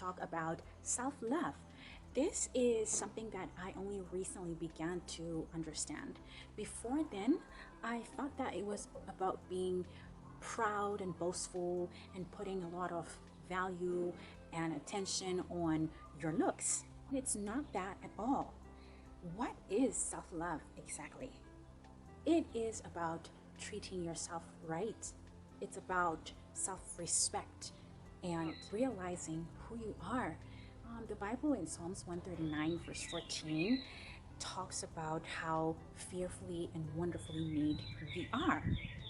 talk about self-love. This is something that I only recently began to understand. Before then, I thought that it was about being proud and boastful and putting a lot of value and attention on your looks. It's not that at all. What is self love exactly? It is about treating yourself right. It's about self respect and realizing who you are. The Bible in Psalms 139, verse 14, talks about how fearfully and wonderfully made we are.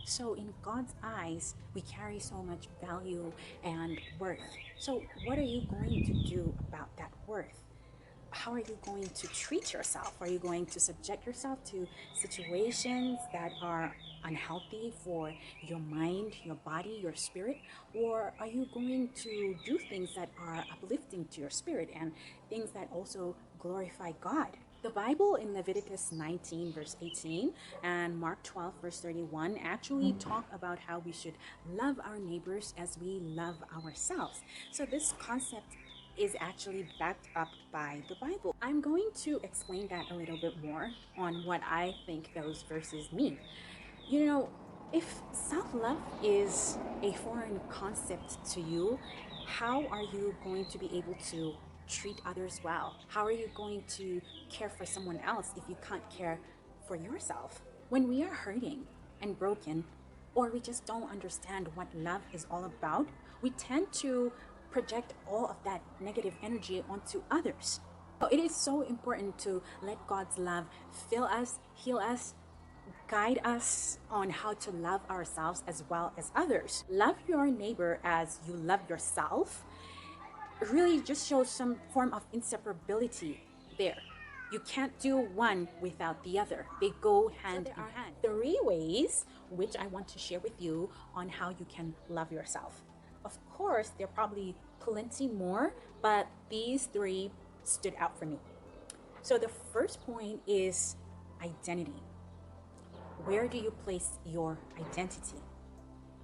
So, in God's eyes, we carry so much value and worth. So, what are you going to do about that worth? How are you going to treat yourself? Are you going to subject yourself to situations that are unhealthy for your mind, your body, your spirit? Or are you going to do things that are uplifting to your spirit and things that also glorify God? The Bible in Leviticus 19, verse 18, and Mark 12, verse 31 actually talk about how we should love our neighbors as we love ourselves. So, this concept is actually backed up by the Bible. I'm going to explain that a little bit more on what I think those verses mean. You know, if self love is a foreign concept to you, how are you going to be able to treat others well? How are you going to care for someone else if you can't care for yourself? When we are hurting and broken, or we just don't understand what love is all about, we tend to project all of that negative energy onto others. So it is so important to let God's love fill us, heal us, guide us on how to love ourselves as well as others. Love your neighbor as you love yourself really just shows some form of inseparability there. You can't do one without the other. They go hand in hand. Three ways which I want to share with you on how you can love yourself. Of course, there are probably plenty more, but these three stood out for me. So the first point is identity. Where do you place your identity?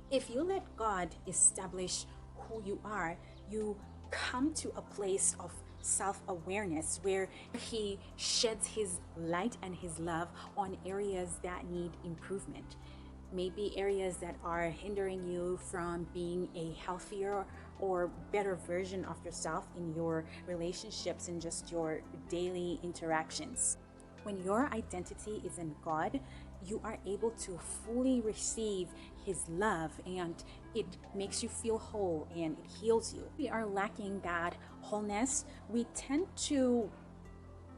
If you let God establish who you are, you come to a place of self awareness where He sheds His light and His love on areas that need improvement. Maybe areas that are hindering you from being a healthier or better version of yourself in your relationships and just your daily interactions. When your identity is in God, you are able to fully receive His love, and it makes you feel whole and it heals you. We are lacking that wholeness. We tend to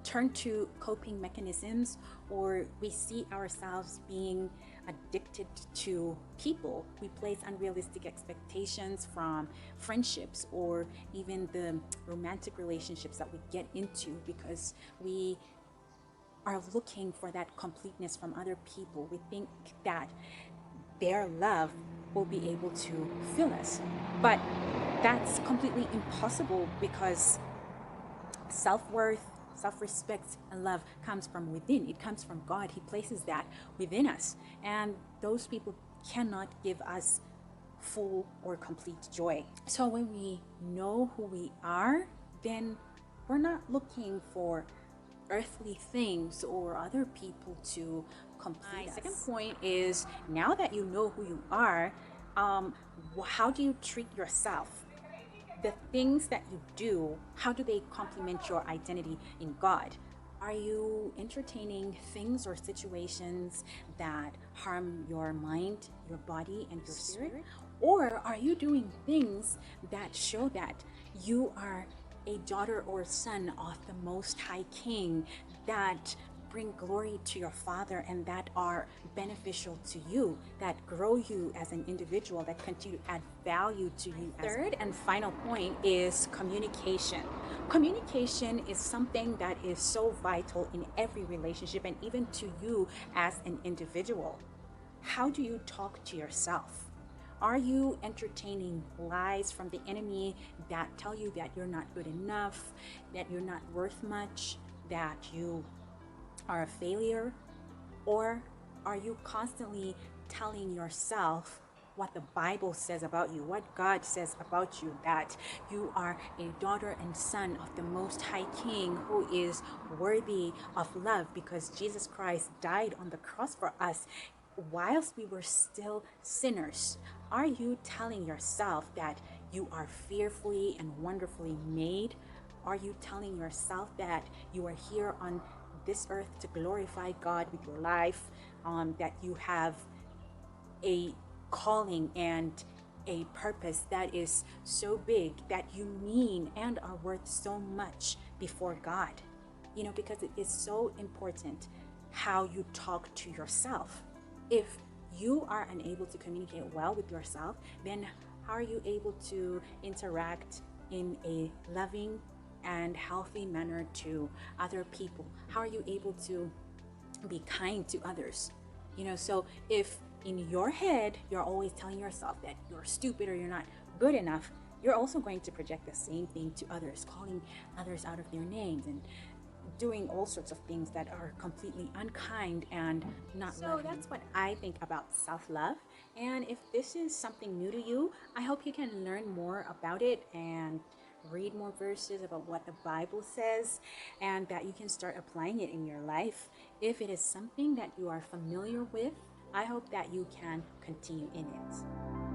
turn to coping mechanisms, or we see ourselves being addicted to people. We place unrealistic expectations from friendships or even the romantic relationships that we get into because we are looking for that completeness from other people. We think that their love will be able to fill us. But that's completely impossible because self worth, self respect, and love comes from within. It comes from God. He places that within us. And those people cannot give us full or complete joy. So when we know who we are, then we're not looking for earthly things or other people to complete us. Second point is, now that you know who you are, how do you treat yourself? The things that you do, how do they complement your identity in God? Are you entertaining things or situations that harm your mind, your body, and your spirit? Or are you doing things that show that you are a daughter or son of the Most High King, that bring glory to your Father and that are beneficial to you, that grow you as an individual, that continue to add value to you? Third and final point is communication. Communication is something that is so vital in every relationship and even to you as an individual. How do you talk to yourself? Are you entertaining lies from the enemy that tell you that you're not good enough, that you're not worth much, that you are a failure? Or are you constantly telling yourself what the Bible says about you, what God says about you, that you are a daughter and son of the Most High King who is worthy of love because Jesus Christ died on the cross for us whilst we were still sinners. Are you telling yourself that you are fearfully and wonderfully made? Are you telling yourself that you are here on this earth to glorify God with your life? That you have a calling and a purpose that is so big, that you mean and are worth so much before God? Because it is so important how you talk to yourself. If you are unable to communicate well with yourself, then how are you able to interact in a loving and healthy manner to other people? How are you able to be kind to others? So if in your head you're always telling yourself that you're stupid or you're not good enough, you're also going to project the same thing to others, calling others out of their names and doing all sorts of things that are completely unkind and not so loving. That's what I think about self-love. And if this is something new to you, I hope you can learn more about it and read more verses about what the Bible says, and that you can start applying it in your life. If it is something that you are familiar with, I hope that you can continue in it.